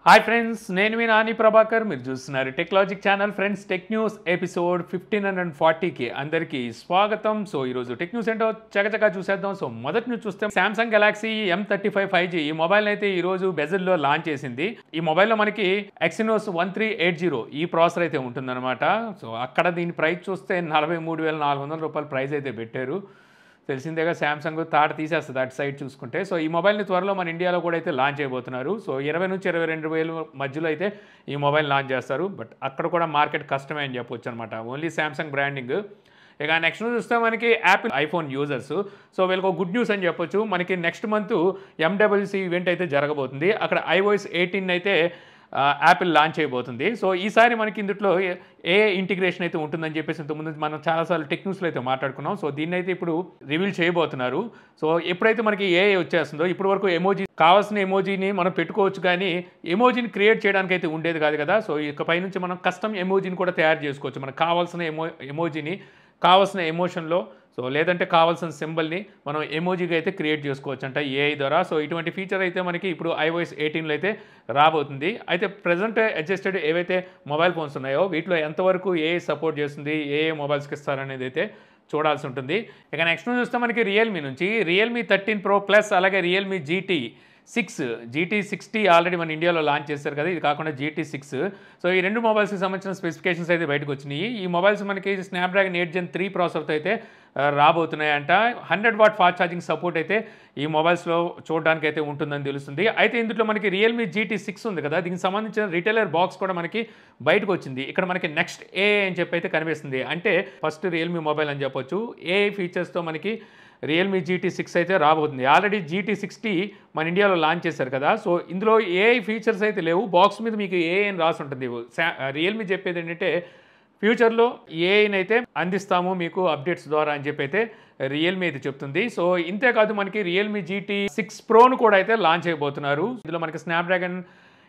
Hi friends, నేను మీ నాని ప్రభాకర్. మీరు చూస్తున్నారు Techlogic channel. Friends, tech news episode 1540కి అందరికీ స్వాగతం. సో ఈరోజు టెక్ న్యూస్ ఏంటో చకచకా చూసేద్దాం. సో మొదటి న్యూస్ చూస్తే సామ్సంగ్ గెలాక్సీ M35 5G ఈ మొబైల్ అయితే ఈ రోజు బెజిల్లో లాంచ్ చేసింది. ఈ మొబైల్లో మనకి Exynos 1380 ఈ ప్రాసెసర్ అయితే ఉంటుందన్నమాట. సో అక్కడ దీని ప్రైస్ చూస్తే 43,400 రూపాయల ప్రైస్ అయితే పెట్టారు. తెలిసిందేగా, శాంసంగ్ తాట తీసేస్తుంది అటు సైడ్ చూసుకుంటే. సో ఈ మొబైల్ని త్వరలో మన ఇండియాలో కూడా అయితే లాంచ్ చేయబోతున్నారు. సో 20 నుంచి 22,000 మధ్యలో అయితే ఈ మొబైల్ లాంచ్ చేస్తారు. బట్ అక్కడ కూడా మార్కెట్ కష్టమే అని చెప్పొచ్చు అనమాట. Only Samsung branding. ఇక నెక్స్ట్ చూస్తే మనకి యాపిల్ ఐఫోన్ యూజర్స్. సో వీళ్ళకి గుడ్ న్యూస్ అని చెప్పొచ్చు. మనకి నెక్స్ట్ మంత్ MWC ఈవెంట్ అయితే జరగబోతుంది. అక్కడ iOS 18 అయితే యాపిల్ లాంచ్ చేయబోతుంది. సో ఈసారి మనకి ఇందులో ఏఐ ఇంటిగ్రేషన్ అయితే ఉంటుందని చెప్పేసి ఇంతకుముందు మనం చాలాసార్లు టెక్ న్యూస్లో అయితే మాట్లాడుకున్నాం. సో దీన్ని అయితే ఇప్పుడు రివీల్ చేయబోతున్నారు. సో ఎప్పుడైతే మనకి ఏఐ వచ్చేస్తుందో, ఇప్పటి వరకు ఎమోజీ కావాల్సిన ఎమోజీని మనం పెట్టుకోవచ్చు, కానీ ఎమోజీని క్రియేట్ చేయడానికి అయితే ఉండేది కాదు కదా. సో ఇకపై నుంచి మనం కస్టమ్ ఎమోజీని కూడా తయారు చేసుకోవచ్చు. మనకు కావాల్సిన ఎమోజీని కావాల్సిన ఎమోషన్లో, సో లేదంటే కావాల్సిన సింబల్ని మనం ఎమోజీగా అయితే క్రియేట్ చేసుకోవచ్చు అంట ఏఐ ద్వారా. సో ఇటువంటి ఫీచర్ అయితే మనకి ఇప్పుడు iOS 18లో అయితే రాబోతుంది. అయితే ప్రజెంట్ అడ్జస్టెడ్ ఏవైతే మొబైల్ ఫోన్స్ ఉన్నాయో వీటిలో ఎంతవరకు ఏఐ సపోర్ట్ చేస్తుంది, ఏ మొబైల్స్కి ఇస్తారనేది అయితే చూడాల్సి ఉంటుంది. ఇక నెక్స్ట్ చూస్తే మనకి రియల్మీ నుంచి రియల్మీ 13 Pro Plus అలాగే రియల్మీ GT60 ఆల్రెడీ మన ఇండియాలో లాంచ్ చేశారు కదా. ఇది కాకుండా GT6. సో ఈ రెండు మొబైల్స్కి సంబంధించిన స్పెసిఫికేషన్స్ అయితే బయటకు వచ్చినాయి. ఈ మొబైల్స్ మనకి స్నాప్డ్రాగన్ 8 Gen 3 ప్రాసెసర్తో అయితే రాబోతున్నాయంట. 100W ఫాస్ట్ ఛార్జింగ్ సపోర్ట్ అయితే ఈ మొబైల్స్లో చూడడానికి అయితే ఉంటుందని తెలుస్తుంది. అయితే ఇందులో మనకి రియల్మీ GT6 ఉంది కదా, దీనికి సంబంధించిన రిటైలర్ బాక్స్ కూడా మనకి బయటకు వచ్చింది. ఇక్కడ మనకి నెక్స్ట్ ఏఐ అని చెప్పి అయితే కనిపిస్తుంది. అంటే ఫస్ట్ రియల్మీ మొబైల్ అని చెప్పొచ్చు. ఏఐ ఫీచర్స్తో మనకి రియల్మీ GT6 అయితే రాబోతుంది. ఆల్రెడీ GT60 మన ఇండియాలో లాంచ్ చేశారు కదా. సో ఇందులో ఏఐ ఫీచర్స్ అయితే లేవు. బాక్స్ మీద మీకు ఏఐ అని రాసి ఉంటుంది. రియల్మీ చెప్పేది ఏంటంటే ఫ్యూచర్లో ఏఐని అయితే అందిస్తాము మీకు అప్డేట్స్ ద్వారా అని చెప్పి అయితే రియల్మీ అయితే చెప్తుంది. సో ఇంతేకాదు మనకి రియల్మీ GT6 Proను కూడా అయితే లాంచ్ చేయబోతున్నారు. ఇందులో మనకి స్నాప్డ్రాగన్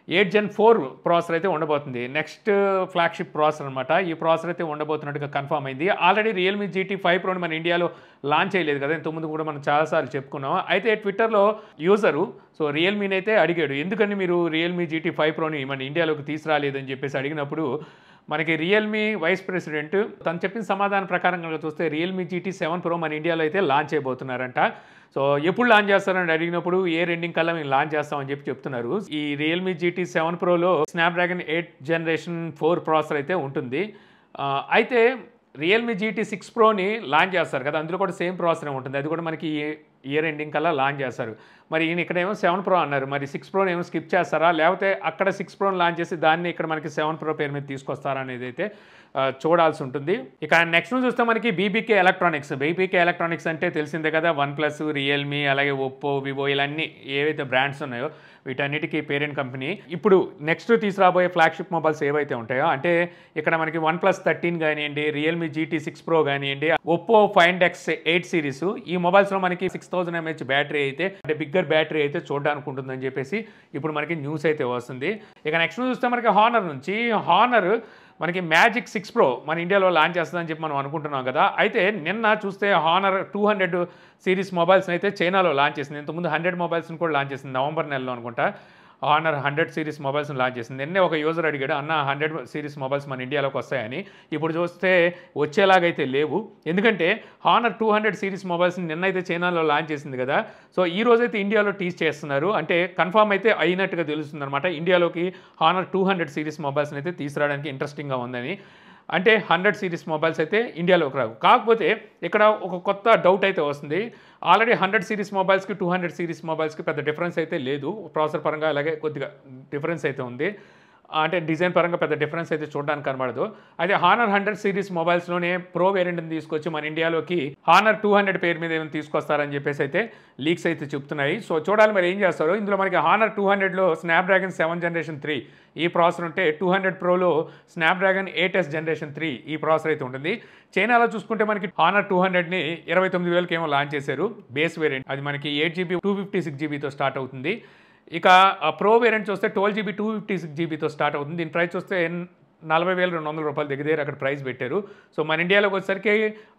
8 Gen 4 ప్రాసెసర్ అయితే ఉండబోతుంది. నెక్స్ట్ ఫ్లాగ్షిప్ ప్రాసెసర్ అనమాట. ఈ ప్రాసెసర్ అయితే ఉండబోతున్నట్టుగా కన్ఫర్మ్ అయింది. ఆల్రెడీ రియల్మీ GT5 Proని మన ఇండియాలో లాంచ్ చేయలేదు కదా, ఇంతకుముందు కూడా మనం చాలాసార్లు చెప్పుకున్నాం. అయితే ట్విట్టర్లో యూజరు సో రియల్మీని అయితే అడిగాడు, ఎందుకని మీరు రియల్మీ GT5 Proని మన ఇండియాలోకి తీసుకురాలేదని చెప్పేసి అడిగినప్పుడు మనకి రియల్మీ వైస్ ప్రెసిడెంట్ తను చెప్పిన సమాధానం ప్రకారం కనుక చూస్తే రియల్మీ GT7 Pro మన ఇండియాలో అయితే లాంచ్ చేయబోతున్నారంట. సో ఎప్పుడు లాంచ్ చేస్తారని అడిగినప్పుడు ఇయర్ ఎండింగ్ కల్లా మేము లాంచ్ చేస్తామని చెప్పి చెప్తున్నారు. ఈ రియల్మీ GT7 Proలో స్నాప్డ్రాగన్ 8 Gen 4 ప్రాసెసర్ అయితే ఉంటుంది. అయితే రియల్మీ GT6 Proని లాంచ్ చేస్తారు కదా, అందులో కూడా సేమ్ ప్రాసెసర్ ఉంటుంది. అది కూడా మనకి ఇయర్ ఎండింగ్ కల్లా లాంచ్ చేస్తారు. మరి ఈయన ఇక్కడేమో 7 Pro అన్నారు, మరి 6 Proని ఏమో స్కిప్ చేస్తారా, లేకపోతే అక్కడ 6 Proని లాంచ్ చేసి దాన్ని ఇక్కడ మనకి 7 Pro పేరు మీద తీసుకొస్తారా అనేది అయితే చూడాల్సి ఉంటుంది. ఇక నెక్స్ట్ చూస్తే మనకి BBK ఎలక్ట్రానిక్స్ అంటే తెలిసిందే కదా, OnePlus, రియల్మీ అలాగే ఒప్పో, వివో ఇలాన్ని ఏవైతే బ్రాండ్స్ ఉన్నాయో వీటన్నిటికీ పేరెంట్ కంపెనీ. ఇప్పుడు నెక్స్ట్ తీసుకురాబోయే ఫ్లాగ్షిప్ మొబైల్స్ ఏవైతే ఉంటాయో, అంటే ఇక్కడ మనకి OnePlus 13 కానివ్వండి, రియల్మీ GT6 Pro కానివ్వండి, ఒప్పో Find X8 సిరీస్, ఈ మొబైల్స్లో మనకి 6000 mAh బ్యాటరీ అయితే అంటే బిగ్గర్ బ్యాటరీ అయితే చూడడానికి ఉంటుందని చెప్పేసి ఇప్పుడు మనకి న్యూస్ అయితే వస్తుంది. ఇక నెక్స్ట్ చూస్తే మనకి హానర్ మనకి Magic 6 Pro మన ఇండియాలో లాంచ్ చేస్తుందని చెప్పి మనం అనుకుంటున్నాం కదా. అయితే నిన్న చూస్తే హానర్ 200 సిరీస్ మొబైల్స్ని అయితే చైనాలో లాంచ్ చేసింది. ఇంతకుముందు 100 మొబైల్స్ని కూడా లాంచ్ చేసింది నవంబర్ నెలలో అనుకుంటా. హానర్ 100 సిరీస్ మొబైల్స్ని లాంచ్ చేసింది. నిన్నే ఒక యూజర్ అడిగాడు, అన్న 100 సిరీస్ మొబైల్స్ మన ఇండియాలోకి వస్తాయని. ఇప్పుడు చూస్తే వచ్చేలాగైతే లేవు, ఎందుకంటే హానర్ 200 సిరీస్ మొబైల్స్ని నిన్నైతే చైనాలో లాంచ్ చేసింది కదా. సో ఈ రోజైతే ఇండియాలో టీజ్ చేస్తున్నారు, అంటే కన్ఫర్మ్ అయితే అయినట్టుగా తెలుస్తుంది అనమాట. ఇండియాలోకి హానర్ 200 సిరీస్ మొబైల్స్ని అయితే తీసుకురావడానికి ఇంట్రెస్టింగ్గా ఉందని. అంటే 100 సిరీస్ మొబైల్స్ అయితే ఇండియాలోకి రావు. కాకపోతే ఇక్కడ ఒక కొత్త డౌట్ అయితే వస్తుంది. ఆల్రెడీ 100 సిరీస్ మొబైల్స్కి 200 సిరీస్ మొబైల్స్కి పెద్ద డిఫరెన్స్ అయితే లేదు. ప్రాసెసర్ పరంగా అలాగే కొద్దిగా డిఫరెన్స్ అయితే ఉంది, అంటే డిజైన్ పరంగా పెద్ద డిఫరెన్స్ అయితే చూడడానికి కనబడదు. అయితే హానర్ 100 సిరీస్ మొబైల్స్లోనే ప్రో వేరియంట్ని తీసుకొచ్చి మన ఇండియాలోకి హానర్ 200 పేరు మీద ఏమైనా తీసుకొస్తారని చెప్పేసి అయితే లీక్స్ అయితే చెప్తున్నాయి. సో చూడాలి మరి ఏం చేస్తారో. ఇందులో మనకి హానర్ 200లో స్నాప్డ్రాగన్ 7 Gen 3 ఈ ప్రాసెసర్ ఉంటే, 200 Proలో స్నాప్డ్రాగన్ 8S Gen 3 ఈ ప్రాసెసర్ అయితే ఉంటుంది. చైనాలో చూసుకుంటే మనకి హానర్ 200ని 29,000కి ఏమో లాంచ్ చేశారు బేస్ వేరియంట్. అది మనకి 8GB 256GBతో స్టార్ట్ అవుతుంది. ఇక ప్రో వేరియంట్ చూస్తే 12GB 256GBతో స్టార్ట్ అవుతుంది. దీని ప్రైస్ చూస్తే 40,200 రూపాయలు దగ్గర అక్కడ ప్రైస్ పెట్టారు. సో మన ఇండియాలోకి వచ్చేసరికి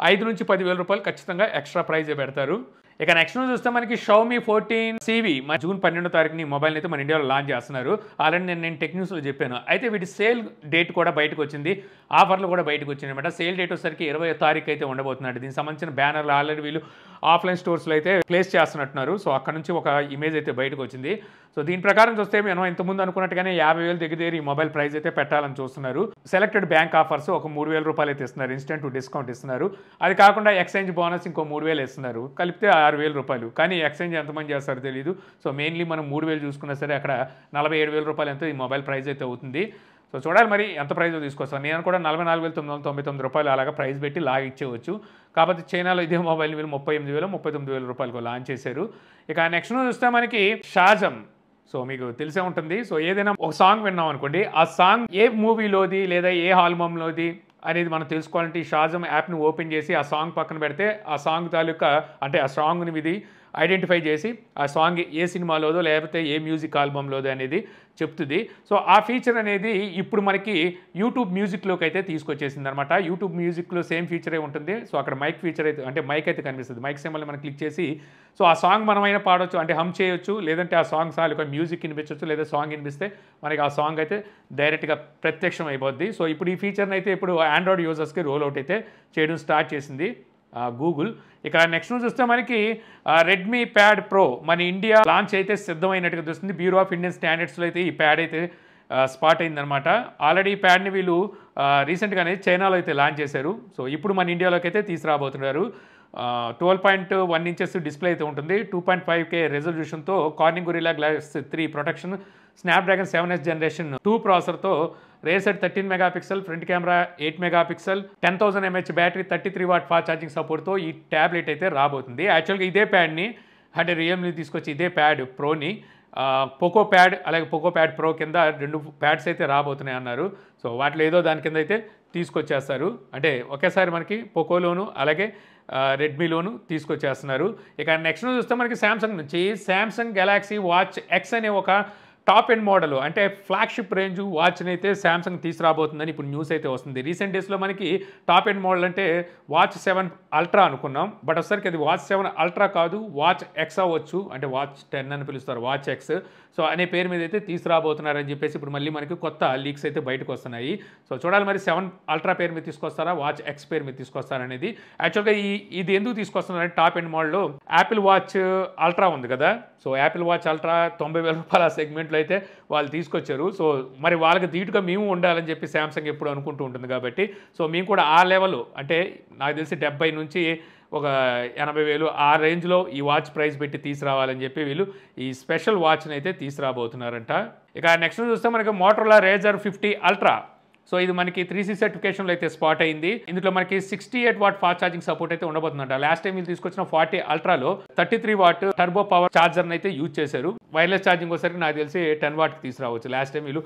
5 నుంచి 10,000 రూపాయలు ఖచ్చితంగా ఎక్స్ట్రా ప్రైజే పెడతారు. ఇక నెక్స్ట్ చూస్తే మనకి షామీ 14 సివి జూన్ 12వ తారీఖుని ఈ మొబైల్ అయితే మన ఇండియాలో లాంచ్ చేస్తున్నారు. ఆల్రెడీ నేను టెక్ న్యూస్లో చెప్పాను. అయితే వీటి సేల్ డేట్ కూడా బయటకు వచ్చింది, ఆఫర్లు కూడా బయటకు వచ్చింది అనమాట. సేల్ డేట్ వచ్చేసరికి 20వ తారీఖు అయితే ఉండబోతున్నాడు. దీనికి సంబంధించిన బ్యానర్లు ఆల్రెడీ వీళ్ళు ఆఫ్లైన్ స్టోర్స్లో అయితే ప్లేస్ చేస్తున్నట్టున్నారు. సో అక్కడ నుంచి ఒక ఇమేజ్ అయితే బయటకు వచ్చింది. సో దీని ప్రకారం చూస్తే మనం ఇంతకుముందు అనుకున్నట్టుగానే 50,000 దగ్గర ఈ మొబైల్ ప్రైస్ అయితే పెట్టాలని చూస్తున్నారు. సెలెక్టెడ్ బ్యాంక్ ఆఫర్స్ ఒక 3,000 రూపాయలు అయితే ఇస్తున్నారు, ఇన్స్టెంట్ డిస్కౌంట్ ఇస్తున్నారు. అది కాకుండా ఎక్స్చేంజ్ బోనస్ ఇంకో 3,000 ఇస్తున్నారు, కలిపితే 6,000 రూపాయలు. కానీ ఎక్స్చేంజ్ ఎంతమంది చేస్తారో తెలియదు. సో మెయిన్లీ మనం 3,000 చూసుకున్నా సరే అక్కడ 47,000 రూపాయలు ఎంతో ఈ మొబైల్ ప్రైస్ అయితే అవుతుంది. సో చూడాలి మరి ఎంత ప్రైస్ తీసుకొస్తాను. నేను కూడా 44,999 రూపాయలు అలాగా ప్రైస్ పెట్టి ఇచ్చేవచ్చు. కాకపోతే చైనాలో ఇదే మొబైల్ వీళ్ళు 38,000 39,000 రూపాయలకు లాంచ్ చేశారు. ఇక నెక్స్ట్ చూస్తే మనకి షాజమ్. సో మీకు తెలిసే ఉంటుంది. సో ఏదైనా ఒక సాంగ్ విన్నాం అనుకోండి, ఆ సాంగ్ ఏ మూవీలోది లేదా ఏ ఆల్బమ్లోది అనేది మనం తెలుసుకోవాలంటే ఈ షాజమ్ యాప్ని ఓపెన్ చేసి ఆ సాంగ్ పక్కన పెడితే ఆ సాంగ్ తాలూకా అంటే ఆ సాంగ్ని ఇది ఐడెంటిఫై చేసి ఆ సాంగ్ ఏ సినిమాలోదో లేకపోతే ఏ మ్యూజిక్ ఆల్బమ్లోదో అనేది చెప్తుంది. సో ఆ ఫీచర్ అనేది ఇప్పుడు మనకి యూట్యూబ్ మ్యూజిక్లోకి అయితే తీసుకొచ్చేసింది అనమాట. యూట్యూబ్ మ్యూజిక్లో సేమ్ ఫీచరే ఉంటుంది. సో అక్కడ మైక్ ఫీచర్ అయితే అంటే మైక్ అయితే కనిపిస్తుంది. మైక్ సింబల్ని మనం క్లిక్ చేసి సో ఆ సాంగ్ మనమైనా పాడవచ్చు, అంటే హమ్ చేయొచ్చు, లేదంటే ఆ సాంగ్ ఒక మ్యూజిక్ వినిపించవచ్చు, లేదా సాంగ్ వినిపిస్తే మనకి ఆ సాంగ్ అయితే డైరెక్ట్గా ప్రత్యక్షం అయిపోద్ది. సో ఇప్పుడు ఈ ఫీచర్ని అయితే ఇప్పుడు ఆండ్రాయిడ్ యూజర్స్కి రోల్ అవుట్ అయితే చేయడం స్టార్ట్ చేసింది గూగుల్. ఇక నెక్స్ట్ చూస్తే మనకి రెడ్మీ ప్యాడ్ ప్రో మన ఇండియా లాంచ్ అయితే సిద్ధమైనట్టుగా చూస్తుంది. బ్యూరో ఆఫ్ ఇండియన్ స్టాండర్డ్స్లో అయితే ఈ ప్యాడ్ అయితే స్పాట్ అయిందనమాట. ఆల్రెడీ ఈ ప్యాడ్ని వీళ్ళు రీసెంట్గానే చైనాలో అయితే లాంచ్ చేశారు. సో ఇప్పుడు మన ఇండియాలోకి అయితే తీసుకురాబోతున్నారు. 12.1 ఇంచెస్ డిస్ప్లే అయితే ఉంటుంది. 2.5K రెజల్యూషన్తో Corning Gorilla glass 3 protection, Snapdragon 7S generation 2 ప్రాసెసర్తో rear set 13 megapixel, front camera 8 megapixel, 10,000 mAh battery, 33 watt fast charging సపోర్ట్తో ఈ ట్యాబ్లెట్ అయితే రాబోతుంది. యాక్చువల్గా ఇదే ప్యాడ్ని అంటే రియల్మీ తీసుకొచ్చి ఇదే ప్యాడ్ ప్రోని పోకో ప్యాడ్ అలాగే పోకో ప్యాడ్ ప్రో కింద 2 ప్యాడ్స్ అయితే రాబోతున్నాయి అన్నారు. సో వాటిలో ఏదో దాని కింద అయితే తీసుకొచ్చేస్తారు. అంటే ఒకేసారి మనకి పోకోలోను అలాగే రెడ్మీలోను తీసుకొచ్చేస్తున్నారు. ఇక నెక్స్ట్ చూస్తే మనకి శాంసంగ్ నుంచి శాంసంగ్ గెలాక్సీ వాచ్ ఎక్స్ అనే ఒక టాప్ ఎండ్ మోడల్ అంటే ఫ్లాగ్షిప్ రేంజ్ వాచ్ని అయితే శాంసంగ్ తీసుకురాబోతుందని ఇప్పుడు న్యూస్ అయితే వస్తుంది. రీసెంట్ డేస్లో మనకి టాప్ ఎండ్ మోడల్ అంటే వాచ్ 7 అల్ట్రా అనుకున్నాం, బట్ ఒకసారికి అది వాచ్ 7 అల్ట్రా కాదు, వాచ్ ఎక్స్ అవ్వచ్చు, అంటే వాచ్ 10 అని పిలుస్తారు, వాచ్ ఎక్స్. సో అనే పేరు మీద అయితే తీసుకురాబోతున్నారని చెప్పేసి ఇప్పుడు మళ్ళీ మనకి కొత్త లీక్స్ అయితే బయటకు వస్తున్నాయి. సో చూడాలి మరి 7 అల్ట్రా పేరు మీద తీసుకొస్తారా, వాచ్ ఎక్స్ పేరు మీద తీసుకొస్తారా అనేది. యాక్చువల్గా ఇది ఎందుకు తీసుకొస్తున్నారంటే టాప్ ఎండ్ మోడల్లో యాపిల్ వాచ్ అల్ట్రా ఉంది కదా, సో యాపిల్ వాచ్ అల్ట్రా 90,000 రూపాయల సెగ్మెంట్లో అయితే వాళ్ళు తీసుకొచ్చారు. సో మరి వాళ్ళకి ధీటుగా మేము ఉండాలని చెప్పి శాంసంగ్ ఎప్పుడు అనుకుంటూ ఉంటుంది కాబట్టి సో మేము కూడా ఆ లెవెల్ అంటే నాకు తెలిసి 70 నుంచి ఒక 80,000 ఆ రేంజ్లో ఈ వాచ్ ప్రైస్ పెట్టి తీసుకురావాలని చెప్పి వీళ్ళు ఈ స్పెషల్ వాచ్ని అయితే తీసుకురాబోతున్నారంట. ఇక నెక్స్ట్ చూస్తే మనకి మోటరోలా రేజర్ 50 అల్ట్రా. సో ఇది మనకి 3C సర్టిఫికేషన్లో అయితే స్పాట్ అయింది. ఇందులో మనకి 68 వాట్ ఫాస్ట్ ఛార్జింగ్ సపోర్ట్ అయితే ఉండబోతుందంట. లాస్ట్ టైం వీళ్ళు తీసుకొచ్చిన 40 అల్ట్రాలో 33 వాట్ టర్బో పవర్ ఛార్జర్ని అయితే యూజ్ చేశారు. వైర్లెస్ ఛార్జింగ్ వచ్చేసరికి నాకు తెలిసి 10 వాట్కి తీసుకురావచ్చు. లాస్ట్ టైం వీళ్ళు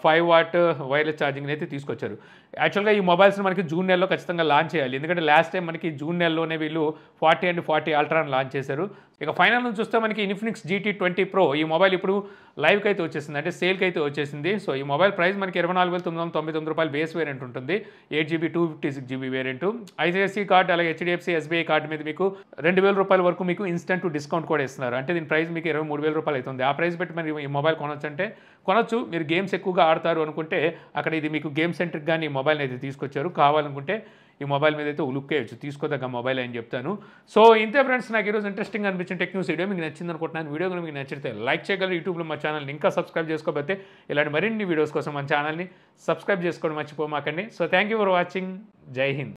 5 వాట్ వైర్లెస్ ఛార్జింగ్ని అయితే తీసుకొచ్చారు. యాక్చువల్గా ఈ మొబైల్స్ని మనకి జూన్ నెలలో ఖచ్చితంగా లాంచ్ చేయాలి, ఎందుకంటే లాస్ట్ టైం మనకి జూన్ నెలలోనే వీళ్ళు 40 అండ్ 40 అల్ట్రాని లాంచ్ చేశారు. ఇక ఫైనల్ నుంచి చూస్తే మనకి ఇన్ఫినిక్స్ GT20 Pro ఈ మొబైల్ ఇప్పుడు లైవ్కి అయితే వచ్చేసింది, అంటే సేల్కి అయితే వచ్చేసింది. సో ఈ మొబైల్ ప్రైస్ మనకి 24,999 రూపాయలు బేస్ వేరియంట్ ఉంటుంది, 8GB 256GB variant. ICICI card అలాగే HDFC SBI కార్డు మీద మీకు 2,000 రూపాయల వరకు మీకు ఇన్స్టెంట్ డిస్కౌంట్ కూడా ఇస్తున్నారు. అంటే దీని ప్రైస్ మీకు 23,000 రూపాయలు అవుతుంది. ఆ ప్రైస్ పెట్టి మరి ఈ మొబైల్ కొనొచ్చు అంటే కొనొచ్చు. మీరు గేమ్స్ ఎక్కువగా ఆడతారు అనుకుంటే అక్కడ ఇది మీకు గేమ్ సెంట్రిక్ కానీ ఈ మొబైల్ని అయితే తీసుకొచ్చారు. కావాలనుకుంటే ఈ మొబైల్ మీద అయితే ఉలుక్కేయచ్చు, తీసుకోదగ్గ మొబైల్ అని చెప్తాను. సో ఇంతే ఫ్రెండ్స్, నాకు ఈరోజు ఇంట్రెస్టింగ్ అనిపించిన టెక్ న్యూస్ వీడియో మీకు నచ్చింది అనుకుంటున్నాను. వీడియో కూడా మీకు నచ్చితే లైక్ చేయగలరు. యూట్యూబ్లో మా ఛానల్ని ఇంకా సబ్స్క్రైబ్ చేసుకోకపోతే ఇలాంటి మరిన్ని వీడియోస్ కోసం మన ఛానల్ని సబ్స్క్రైబ్ చేసుకోవడం మర్చిపోమాకండి. So thank you for watching. జై హింద్.